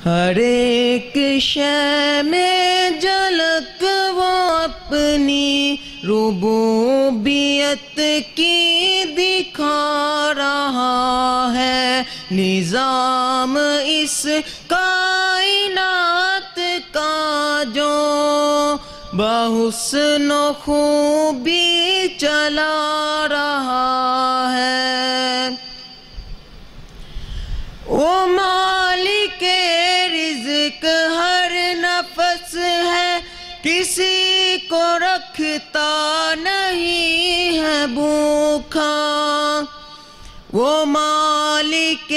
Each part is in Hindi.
हर एक शय में झलक वो अपनी रुबूबियत की दिखा रहा है। निज़ाम इस कायनात का जो बहुस्न खूबी चला रहा है। वो मालिक रिज़्क़ हर नफस है, किसी को रखता नहीं है भूखा। वो मालिक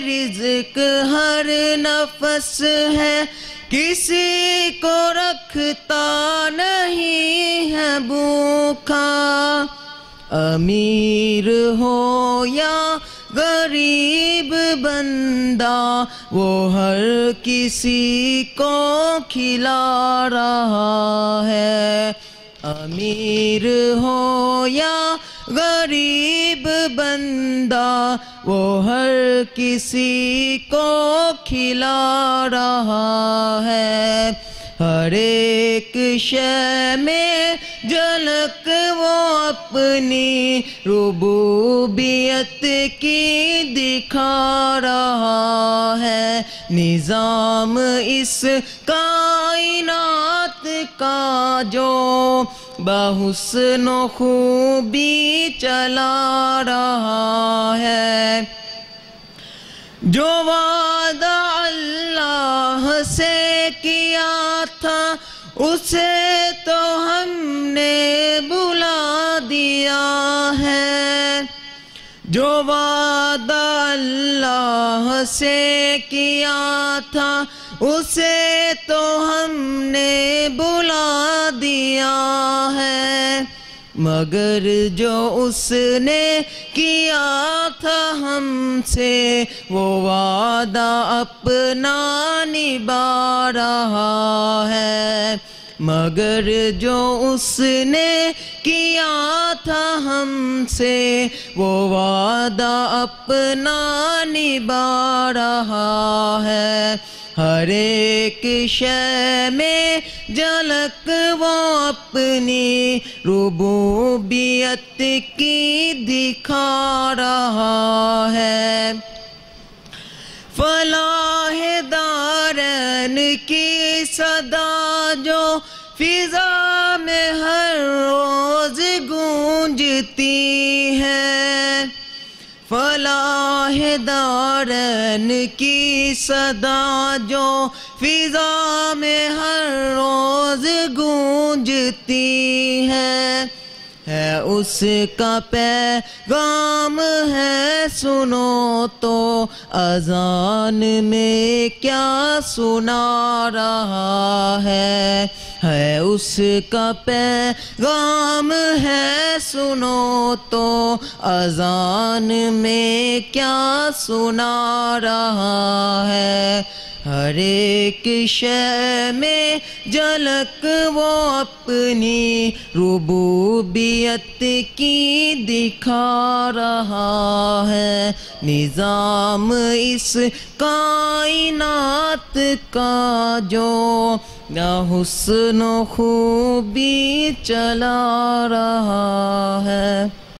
रिज़्क़ हर नफस है, किसी को रखता नहीं है भूखा। अमीर हो या गरीब बंदा, वो हर किसी को खिला रहा है। अमीर हो या गरीब बंदा, वो हर किसी को खिला रहा है। हर एक शय में झलक वो अपनी रुबूबियत की दिखा रहा है। निज़ाम इस कायनात का जो बहुस्न खूबी चला रहा है। जो वादा अल्लाह से किया था, उसे तो हमने बुला दिया है। जो वादा अल्लाह से किया था, उसे तो हमने बुला दिया है। मगर जो उसने किया था हमसे, वो वादा अपना निभा रहा है। मगर जो उसने किया था हमसे, वो वादा अपना निभा रहा है। हर एक शय में झलक वो अपनी रुबूबियत की दिखा रहा है। फलाह दारैन की सदा जो फिजा में हर रोज गूंजती है। फलाह दारैन की सदा जो फिजा में हर रोज गूंजती है उसका पैगाम है सुनो तो अजान में क्या सुना रहा है उसका पैगाम है सुनो तो अजान में क्या सुना रहा है। हर एक शय में झलक वो अपनी रुबूबियत की दिखा रहा है। निज़ाम इस कायनात का जो हुस्न खूबी चला रहा है।